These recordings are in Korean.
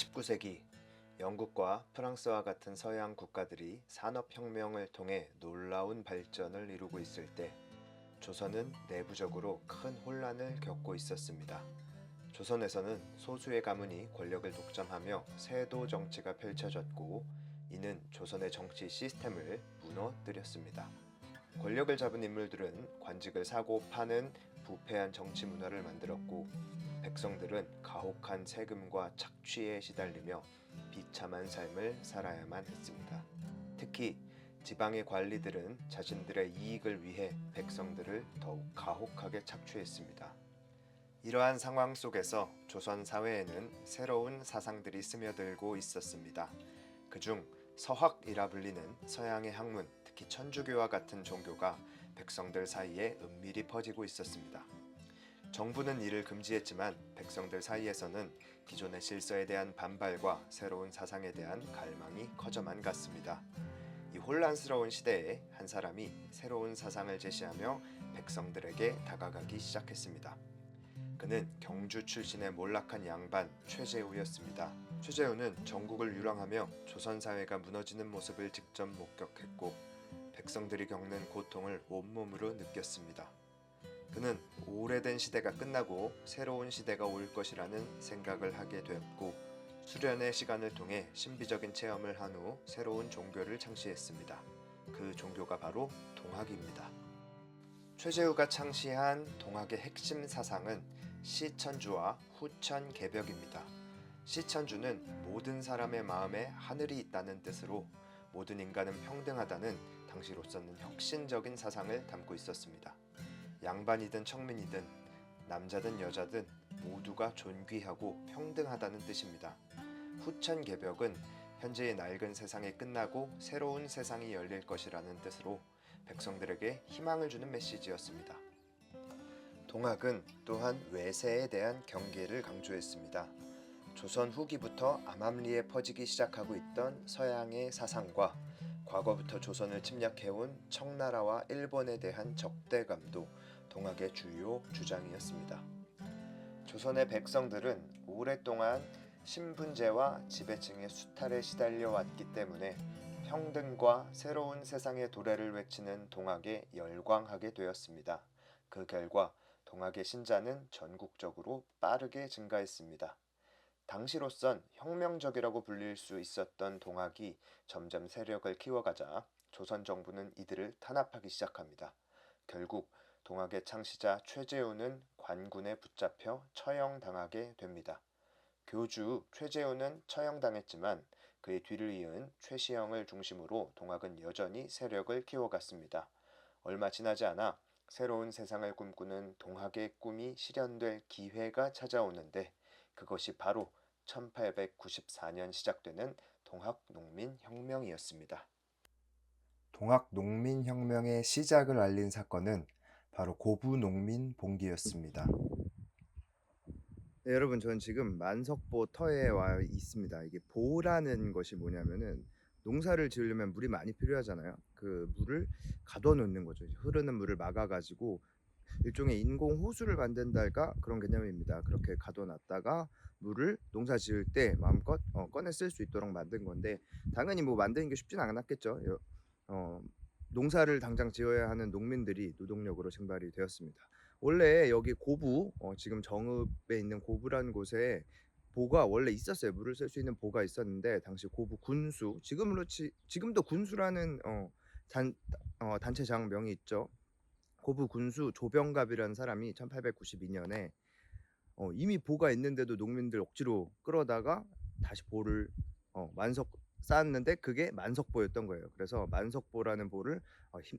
19세기 영국과 프랑스와 같은 서양 국가들이 산업혁명을 통해 놀라운 발전을 이루고 있을 때 조선은 내부적으로 큰 혼란을 겪고 있었습니다. 조선에서는 소수의 가문이 권력을 독점하며 세도 정치가 펼쳐졌고, 이는 조선의 정치 시스템을 무너뜨렸습니다. 권력을 잡은 인물들은 관직을 사고 파는 부패한 정치 문화를 만들었고, 백성들은 가혹한 세금과 착취에 시달리며 비참한 삶을 살아야만 했습니다. 특히 지방의 관리들은 자신들의 이익을 위해 백성들을 더욱 가혹하게 착취했습니다. 이러한 상황 속에서 조선 사회에는 새로운 사상들이 스며들고 있었습니다. 그중 서학이라 불리는 서양의 학문, 특히 천주교와 같은 종교가 백성들 사이에 은밀히 퍼지고 있었습니다. 정부는 이를 금지했지만 백성들 사이에서는 기존의 질서에 대한 반발과 새로운 사상에 대한 갈망이 커져만 갔습니다. 이 혼란스러운 시대에 한 사람이 새로운 사상을 제시하며 백성들에게 다가가기 시작했습니다. 그는 경주 출신의 몰락한 양반 최재우였습니다. 최재우는 전국을 유랑하며 조선 사회가 무너지는 모습을 직접 목격했고, 백성들이 겪는 고통을 온몸으로 느꼈습니다. 그는 오래된 시대가 끝나고 새로운 시대가 올 것이라는 생각을 하게 되었고, 수련의 시간을 통해 신비적인 체험을 한 후 새로운 종교를 창시했습니다. 그 종교가 바로 동학입니다. 최재우가 창시한 동학의 핵심 사상은 시천주와 후천개벽입니다. 시천주는 모든 사람의 마음에 하늘이 있다는 뜻으로 모든 인간은 평등하다는 당시로서는 혁신적인 사상을 담고 있었습니다. 양반이든 청민이든 남자든 여자든 모두가 존귀하고 평등하다는 뜻입니다. 후천개벽은 현재의 낡은 세상이 끝나고 새로운 세상이 열릴 것이라는 뜻으로 백성들에게 희망을 주는 메시지였습니다. 동학은 또한 외세에 대한 경계를 강조했습니다. 조선 후기부터 암암리에 퍼지기 시작하고 있던 서양의 사상과 과거부터 조선을 침략해온 청나라와 일본에 대한 적대감도 동학의 주요 주장이었습니다. 조선의 백성들은 오랫동안 신분제와 지배층의 수탈에 시달려 왔기 때문에 평등과 새로운 세상의 도래를 외치는 동학에 열광하게 되었습니다. 그 결과 동학의 신자는 전국적으로 빠르게 증가했습니다. 당시로선 혁명적이라고 불릴 수 있었던 동학이 점점 세력을 키워가자 조선 정부는 이들을 탄압하기 시작합니다. 결국 동학의 창시자 최재우는 관군에 붙잡혀 처형당하게 됩니다. 교주 최재우는 처형당했지만 그의 뒤를 이은 최시영을 중심으로 동학은 여전히 세력을 키워갔습니다. 얼마 지나지 않아 새로운 세상을 꿈꾸는 동학의 꿈이 실현될 기회가 찾아오는데, 그것이 바로 1894년 시작되는 동학농민혁명이었습니다. 동학농민혁명의 시작을 알린 사건은 바로 고부농민봉기였습니다. 네, 여러분, 저는 지금 만석보 터에 와 있습니다. 이게 보라는 것이 뭐냐면은 농사를 지으려면 물이 많이 필요하잖아요. 그 물을 가둬놓는 거죠. 흐르는 물을 막아가지고 일종의 인공 호수를 만든달까 그런 개념입니다. 그렇게 가둬놨다가 물을 농사 지을 때 마음껏 꺼내 쓸 수 있도록 만든 건데, 당연히 뭐 만드는 게 쉽진 않았겠죠. 어, 농사를 당장 지어야 하는 농민들이 노동력으로 증발이 되었습니다. 원래 여기 고부, 지금 정읍에 있는 고부라는 곳에 보가 원래 있었어요. 물을 쓸 수 있는 보가 있었는데, 당시 고부 군수, 지금도 군수라는 단체장 명이 있죠. 고부 군수 조병갑이라는 사람이 1892년에 이미 보가 있는데도 농민들 억지로 끌어다가 다시 보를 만석 쌓았는데, 그게 만석보였던 거예요. 그래서 만석보라는 보를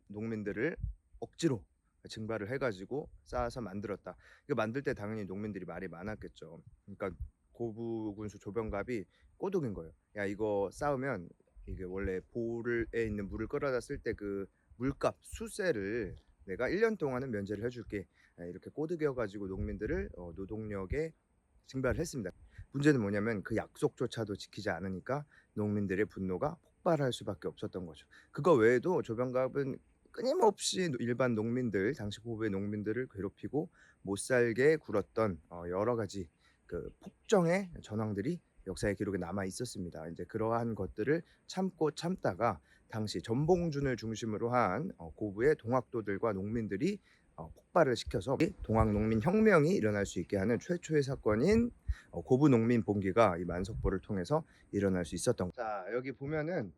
농민들을 억지로 증발을 해가지고 쌓아서 만들었다. 이거 만들 때 당연히 농민들이 말이 많았겠죠. 그러니까 고부 군수 조병갑이 꼬드긴 거예요. 야, 이거 쌓으면 이게 원래 보에 있는 물을 끌어다 쓸 때 그 물값 수세를 내가 1년 동안은 면제를 해줄게. 이렇게 꼬드겨가지고 농민들을 노동력에 증발을 했습니다. 문제는 뭐냐면 그 약속조차도 지키지 않으니까 농민들의 분노가 폭발할 수밖에 없었던 거죠. 그거 외에도 조병갑은 끊임없이 일반 농민들, 당시 고부의 농민들을 괴롭히고 못 살게 굴었던 여러 가지 그 폭정의 전황들이 역사의 기록에 남아 있었습니다. 이제 그러한 것들을 참고 참다가 당시 전봉준을 중심으로 한 고부의 동학도들과 농민들이 폭발을 시켜서 동학농민혁명이 일어날 수 있게 하는 최초의 사건인 고부농민 봉기가 이 만석보를 통해서 일어날 수 있었던 거죠. 자, 여기 보면은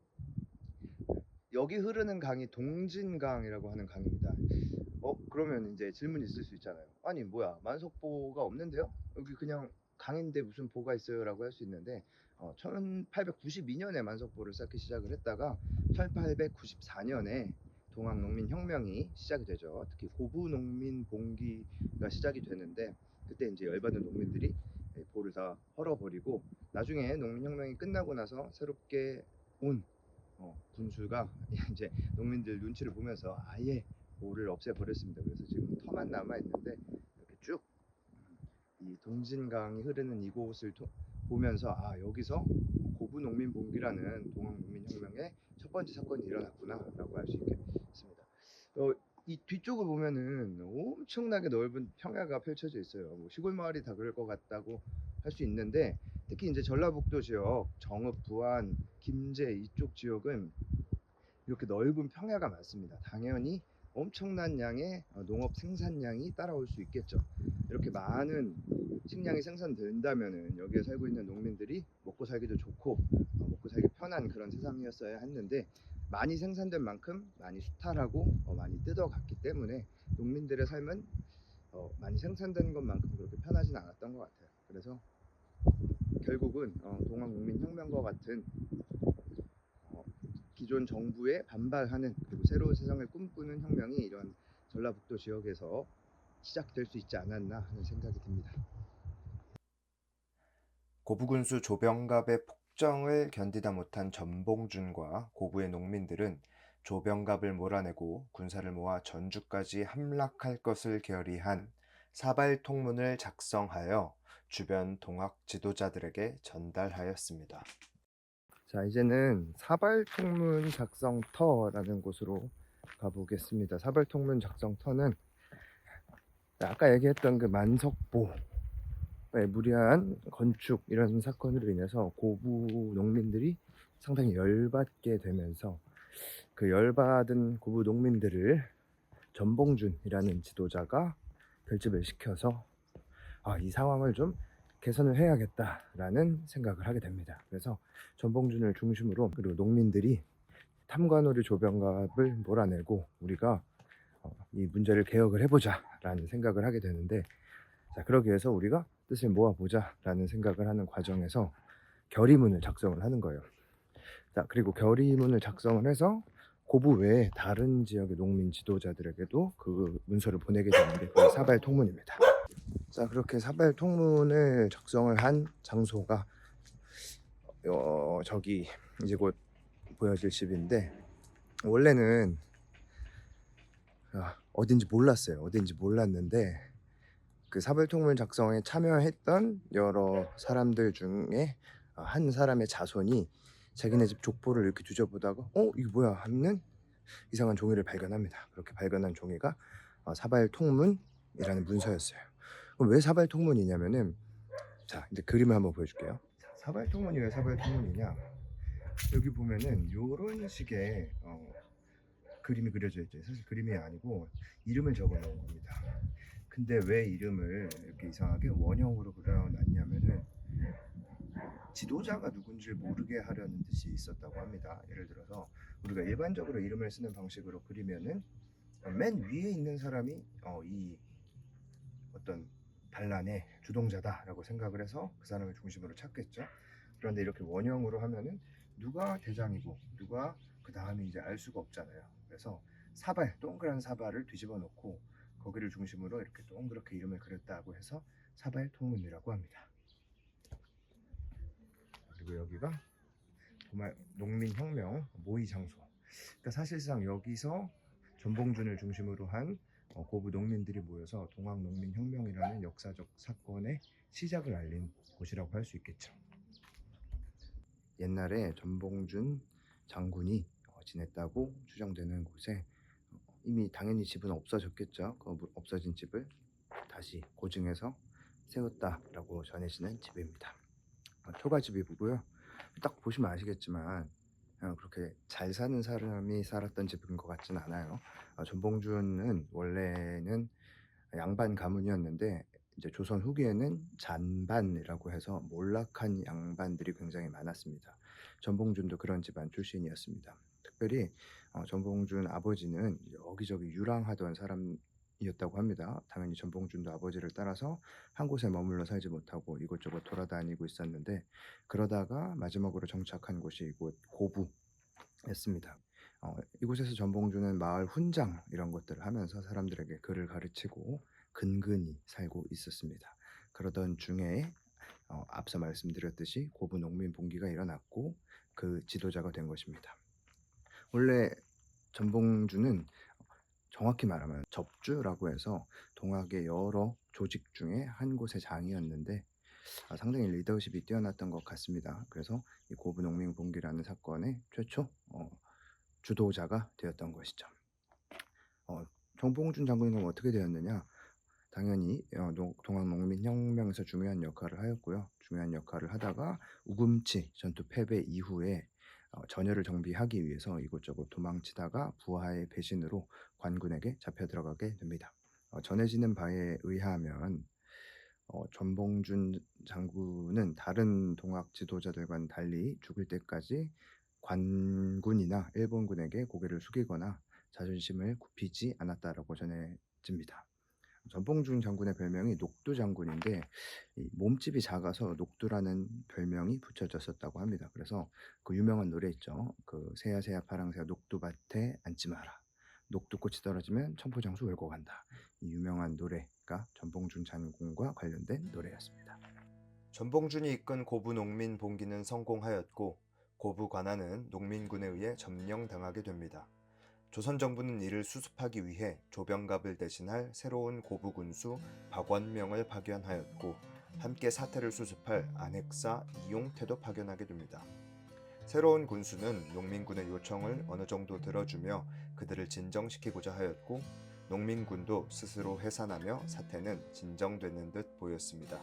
여기 흐르는 강이 동진강이라고 하는 강입니다. 그러면 이제 질문이 있을 수 있잖아요. 아니 뭐야, 만석보가 없는데요? 여기 그냥 강인데 무슨 보가 있어요? 라고 할 수 있는데 1892년에 만석보를 쌓기 시작을 했다가 1894년에 동학농민혁명이 시작이 되죠. 특히 고부농민봉기가 시작이 되는데 그때 이제 열받은 농민들이 보를 다 헐어버리고 나중에 농민혁명이 끝나고 나서 새롭게 온 군수가 이제 농민들 눈치를 보면서 아예 보를 없애버렸습니다. 그래서 지금 터만 남아 있는데 이렇게 쭉 이 동진강이 흐르는 이곳을 보면서 여기서 고부농민봉기라는 동학농민혁명의 첫 번째 사건이 일어났구나라고 할 수 있겠습니다. 이 뒤쪽을 보면은 엄청나게 넓은 평야가 펼쳐져 있어요. 뭐 시골 마을이 다 그럴 것 같다고 할 수 있는데 특히 이제 전라북도 지역, 정읍, 부안, 김제 이쪽 지역은 이렇게 넓은 평야가 많습니다. 당연히 엄청난 양의 농업 생산량이 따라올 수 있겠죠. 이렇게 많은 식량이 생산된다면은 여기에 살고 있는 농민들이 먹고 살기도 좋고 먹고 살기 편한 그런 세상이었어야 했는데 많이 생산된 만큼 많이 수탈하고 많이 뜯어갔기 때문에 농민들의 삶은 많이 생산된 것만큼 그렇게 편하진 않았던 것 같아요. 그래서 결국은 동학농민혁명과 같은 기존 정부에 반발하는 그리고 새로운 세상을 꿈꾸는 혁명이 이런 전라북도 지역에서 시작될 수 있지 않았나 하는 생각이 듭니다. 고부군수 조병갑의 폭정을 견디다 못한 전봉준과 고부의 농민들은 조병갑을 몰아내고 군사를 모아 전주까지 함락할 것을 결의한 사발통문을 작성하여 주변 동학 지도자들에게 전달하였습니다. 자, 이제는 사발통문 작성터라는 곳으로 가보겠습니다. 사발통문 작성터는 아까 얘기했던 그 만석보의 무리한 건축 이런 사건으로 인해서 고부 농민들이 상당히 열받게 되면서 그 열받은 고부 농민들을 전봉준이라는 지도자가 결집을 시켜서 이 상황을 좀 개선을 해야겠다라는 생각을 하게 됩니다. 그래서 전봉준을 중심으로 그리고 농민들이 탐관오리 조병갑을 몰아내고 우리가 이 문제를 개혁을 해보자라는 생각을 하게 되는데, 자, 그러기 위해서 우리가 뜻을 모아보자라는 생각을 하는 과정에서 결의문을 작성을 하는 거예요. 자, 그리고 결의문을 작성을 해서 고부 외에 다른 지역의 농민 지도자들에게도 그 문서를 보내게 되는데 그게 사발통문입니다. 자, 그렇게 사발통문을 작성을 한 장소가 저기 이제 곧 보여질 집인데, 원래는 어딘지 몰랐는데 그 사발통문 작성에 참여했던 여러 사람들 중에 한 사람의 자손이 자기네 집 족보를 이렇게 뒤져보다가 이게 뭐야 하는 이상한 종이를 발견합니다. 그렇게 발견한 종이가 사발통문이라는 문서였어요. 그럼 왜 사발통문이냐면은, 자, 이제 그림을 한번 보여줄게요. 사발통문이 왜 사발통문이냐, 여기 보면은 요런 식의 그림이 그려져 있죠. 사실 그림이 아니고 이름을 적어 놓은 겁니다. 근데 왜 이름을 이렇게 이상하게 원형으로 그려놨냐면은 지도자가 누군지 모르게 하려는 뜻이 있었다고 합니다. 예를 들어서 우리가 일반적으로 이름을 쓰는 방식으로 그리면은 맨 위에 있는 사람이 이 어떤 반란의 주동자다라고 생각을 해서 그 사람을 중심으로 찾겠죠. 그런데 이렇게 원형으로 하면은 누가 대장이고 누가 그 다음에 이제 알 수가 없잖아요. 그래서 사발, 동그란 사발을 뒤집어 놓고 거기를 중심으로 이렇게 동그랗게 이름을 그렸다고 해서 사발통문이라고 합니다. 그리고 여기가 정말 농민혁명 모의 장소. 그러니까 사실상 여기서 전봉준을 중심으로 한 고부 농민들이 모여서 동학농민혁명이라는 역사적 사건의 시작을 알린 곳이라고 할 수 있겠죠. 옛날에 전봉준 장군이 지냈다고 추정되는 곳에 이미 당연히 집은 없어졌겠죠. 그 없어진 집을 다시 고증해서 세웠다라고 전해지는 집입니다. 초가집이고요. 딱 보시면 아시겠지만 그렇게 잘 사는 사람이 살았던 집인 것 같진 않아요. 전봉준은 원래는 양반 가문이었는데 이제 조선 후기에는 잔반이라고 해서 몰락한 양반들이 굉장히 많았습니다. 전봉준도 그런 집안 출신이었습니다. 특별히 전봉준 아버지는 여기저기 유랑하던 사람이었다고 합니다. 당연히 전봉준도 아버지를 따라서 한 곳에 머물러 살지 못하고 이곳저곳 돌아다니고 있었는데, 그러다가 마지막으로 정착한 곳이 이곳 고부였습니다. 이곳에서 전봉준은 마을 훈장 이런 것들을 하면서 사람들에게 글을 가르치고 근근히 살고 있었습니다. 그러던 중에 앞서 말씀드렸듯이 고부 농민 봉기가 일어났고 그 지도자가 된 것입니다. 원래 전봉준은 정확히 말하면 접주라고 해서 동학의 여러 조직 중에 한 곳의 장이었는데 상당히 리더십이 뛰어났던 것 같습니다. 그래서 이 고부 농민 봉기라는 사건의 최초 주도자가 되었던 것이죠. 전봉준 장군은 그럼 어떻게 되었느냐? 당연히 동학농민혁명에서 중요한 역할을 하였고요. 중요한 역할을 하다가 우금치 전투 패배 이후에 전열을 정비하기 위해서 이곳저곳 도망치다가 부하의 배신으로 관군에게 잡혀 들어가게 됩니다. 전해지는 바에 의하면 전봉준 장군은 다른 동학 지도자들과는 달리 죽을 때까지 관군이나 일본군에게 고개를 숙이거나 자존심을 굽히지 않았다라고 전해집니다. 전봉준 장군의 별명이 녹두 장군인데 이 몸집이 작아서 녹두라는 별명이 붙여졌었다고 합니다. 그래서 그 유명한 노래 있죠. 그 새야 새야 파랑새야 녹두밭에 앉지 마라. 녹두꽃이 떨어지면 천포장수 울고 간다. 이 유명한 노래가 전봉준 장군과 관련된 노래였습니다. 전봉준이 이끈 고부 농민 봉기는 성공하였고 고부 관아는 농민군에 의해 점령당하게 됩니다. 조선 정부는 이를 수습하기 위해 조병갑을 대신할 새로운 고부 군수 박원명을 파견하였고 함께 사태를 수습할 안핵사 이용태도 파견하게 됩니다. 새로운 군수는 농민군의 요청을 어느 정도 들어주며 그들을 진정시키고자 하였고 농민군도 스스로 해산하며 사태는 진정되는 듯 보였습니다.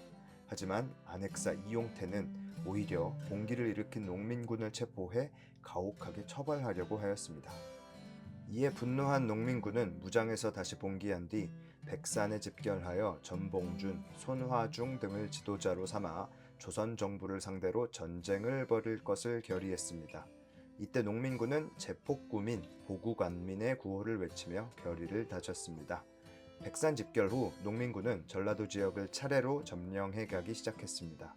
하지만 안핵사 이용태는 오히려 봉기를 일으킨 농민군을 체포해 가혹하게 처벌하려고 하였습니다. 이에 분노한 농민군은 무장해서 다시 봉기한 뒤 백산에 집결하여 전봉준, 손화중 등을 지도자로 삼아 조선 정부를 상대로 전쟁을 벌일 것을 결의했습니다. 이때 농민군은 제폭구민, 보국안민의 구호를 외치며 결의를 다졌습니다. 백산 집결 후 농민군은 전라도 지역을 차례로 점령해 가기 시작했습니다.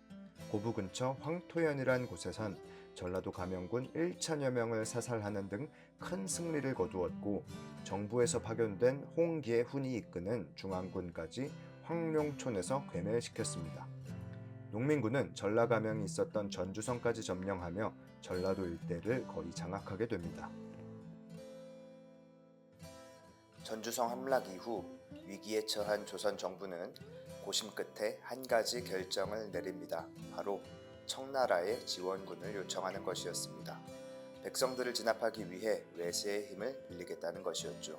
고부 근처 황토현이란 곳에선 전라도 감영군 1천여 명을 사살하는 등 큰 승리를 거두었고 정부에서 파견된 홍기의 훈이 이끄는 중앙군까지 황룡촌에서 괴멸시켰습니다. 농민군은 전라감영이 있었던 전주성까지 점령하며 전라도 일대를 거의 장악하게 됩니다. 전주성 함락 이후 위기에 처한 조선 정부는 고심 끝에 한 가지 결정을 내립니다. 바로 청나라에 지원군을 요청하는 것이었습니다. 백성들을 진압하기 위해 외세의 힘을 빌리겠다는 것이었죠.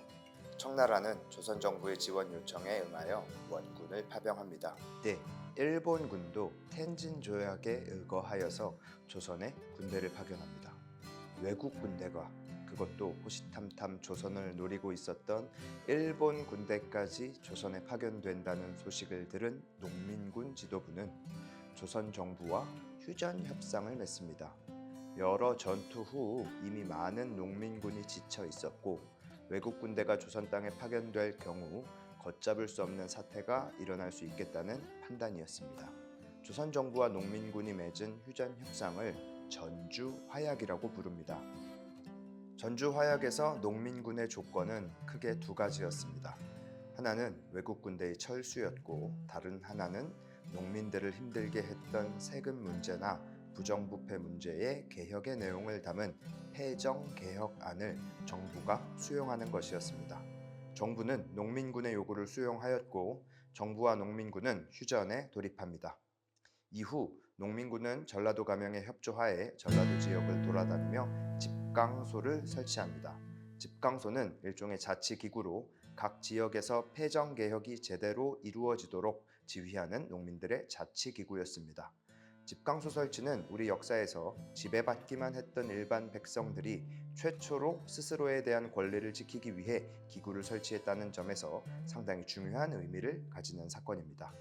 청나라는 조선 정부의 지원 요청에 응하여 원군을 파병합니다. 이때 일본군도 텐진 조약에 의거하여서 조선에 군대를 파견합니다. 외국 군대가, 그것도 호시탐탐 조선을 노리고 있었던 일본 군대까지 조선에 파견된다는 소식을 들은 농민군 지도부는 조선 정부와 휴전 협상을 맺습니다. 여러 전투 후 이미 많은 농민군이 지쳐 있었고 외국 군대가 조선 땅에 파견될 경우 걷잡을 수 없는 사태가 일어날 수 있겠다는 판단이었습니다. 조선 정부와 농민군이 맺은 휴전 협상을 전주 화약이라고 부릅니다. 전주 화약에서 농민군의 조건은 크게 두 가지였습니다. 하나는 외국 군대의 철수였고 다른 하나는 농민들을 힘들게 했던 세금 문제나 부정부패 문제의 개혁의 내용을 담은 해정개혁안을 정부가 수용하는 것이었습니다. 정부는 농민군의 요구를 수용하였고 정부와 농민군은 휴전에 돌입합니다. 이후 농민군은 전라도 감영의 협조하에 전라도 지역을 돌아다니며 집강소를 설치합니다. 집강소는 일종의 자치기구로 각 지역에서 폐정개혁이 제대로 이루어지도록 지휘하는 농민들의 자치기구였습니다. 집강소 설치는 우리 역사에서 지배받기만 했던 일반 백성들이 최초로 스스로에 대한 권리를 지키기 위해 기구를 설치했다는 점에서 상당히 중요한 의미를 가지는 사건입니다.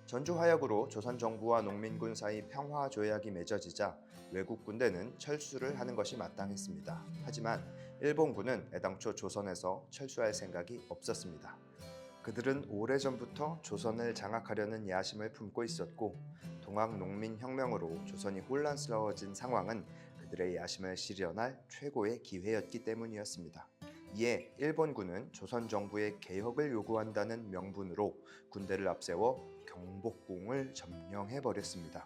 전주 화약으로 조선 정부와 농민군 사이 평화 조약이 맺어지자 외국 군대는 철수를 하는 것이 마땅했습니다. 하지만 일본군은 애당초 조선에서 철수할 생각이 없었습니다. 그들은 오래전부터 조선을 장악하려는 야심을 품고 있었고 동학농민혁명으로 조선이 혼란스러워진 상황은 그들의 야심을 실현할 최고의 기회였기 때문이었습니다. 이에 일본군은 조선 정부의 개혁을 요구한다는 명분으로 군대를 앞세워 경복궁을 점령해버렸습니다.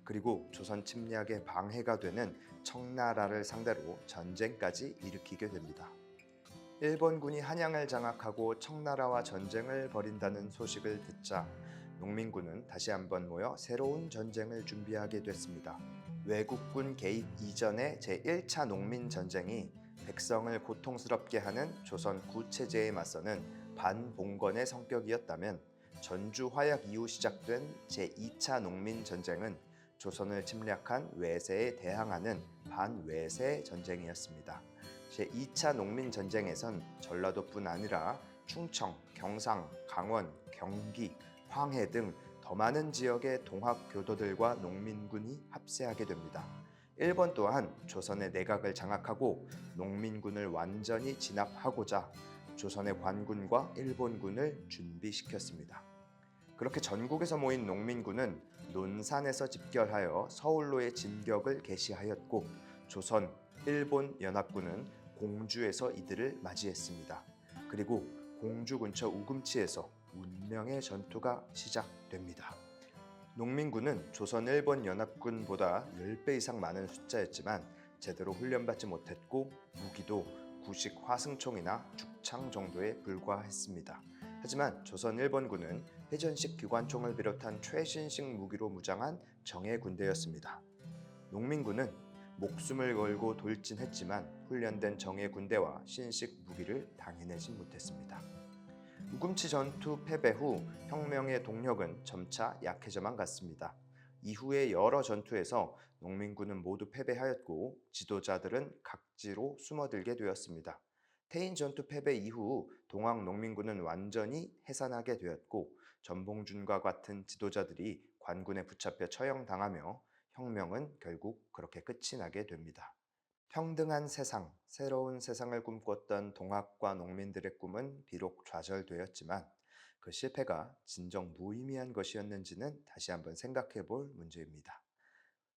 그리고 조선 침략에 방해가 되는 청나라를 상대로 전쟁까지 일으키게 됩니다. 일본군이 한양을 장악하고 청나라와 전쟁을 벌인다는 소식을 듣자 농민군은 다시 한번 모여 새로운 전쟁을 준비하게 됐습니다. 외국군 개입 이전의 제1차 농민전쟁이 백성을 고통스럽게 하는 조선 구체제에 맞서는 반봉건의 성격이었다면 전주 화약 이후 시작된 제2차 농민전쟁은 조선을 침략한 외세에 대항하는 반외세 전쟁이었습니다. 제2차 농민전쟁에선 전라도뿐 아니라 충청, 경상, 강원, 경기, 황해 등 더 많은 지역의 동학교도들과 농민군이 합세하게 됩니다. 일본 또한 조선의 내각을 장악하고 농민군을 완전히 진압하고자 조선의 관군과 일본군을 준비시켰습니다. 그렇게 전국에서 모인 농민군은 논산에서 집결하여 서울로의 진격을 개시하였고 조선, 일본 연합군은 공주에서 이들을 맞이했습니다. 그리고 공주 근처 우금치에서 운명의 전투가 시작됩니다. 농민군은 조선 일본 연합군보다 10배 이상 많은 숫자였지만 제대로 훈련받지 못했고 무기도 구식 화승총이나 죽창 정도에 불과했습니다. 하지만 조선 일본군은 회전식 기관총을 비롯한 최신식 무기로 무장한 정예 군대였습니다. 농민군은 목숨을 걸고 돌진했지만 훈련된 정예 군대와 신식 무기를 당해내지 못했습니다. 우금치 전투 패배 후 혁명의 동력은 점차 약해져만 갔습니다. 이후의 여러 전투에서 농민군은 모두 패배하였고 지도자들은 각지로 숨어들게 되었습니다. 태인 전투 패배 이후 동학 농민군은 완전히 해산하게 되었고 전봉준과 같은 지도자들이 관군에 붙잡혀 처형당하며 혁명은 결국 그렇게 끝이 나게 됩니다. 평등한 세상, 새로운 세상을 꿈꿨던 동학과 농민들의 꿈은 비록 좌절되었지만 그 실패가 진정 무의미한 것이었는지는 다시 한번 생각해 볼 문제입니다.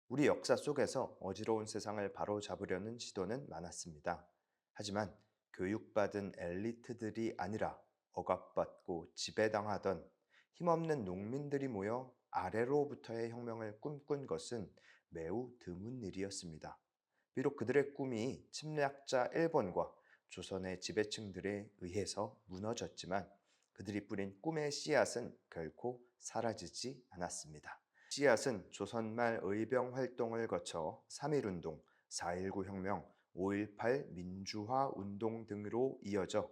우리 역사 속에서 어지러운 세상을 바로잡으려는 시도는 많았습니다. 하지만 교육받은 엘리트들이 아니라 억압받고 지배당하던 힘없는 농민들이 모여 아래로부터의 혁명을 꿈꾼 것은 매우 드문 일이었습니다. 비록 그들의 꿈이 침략자 일본과 조선의 지배층들에 의해서 무너졌지만 그들이 뿌린 꿈의 씨앗은 결코 사라지지 않았습니다. 씨앗은 조선 말 의병 활동을 거쳐 3.1운동, 4.19 혁명, 5.18 민주화 운동 등으로 이어져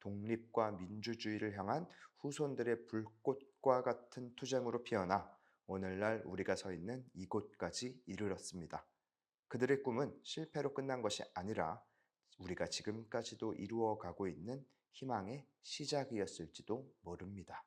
독립과 민주주의를 향한 후손들의 불꽃과 같은 투쟁으로 피어나 오늘날 우리가 서 있는 이곳까지 이르렀습니다. 그들의 꿈은 실패로 끝난 것이 아니라 우리가 지금까지도 이루어가고 있는 희망의 시작이었을지도 모릅니다.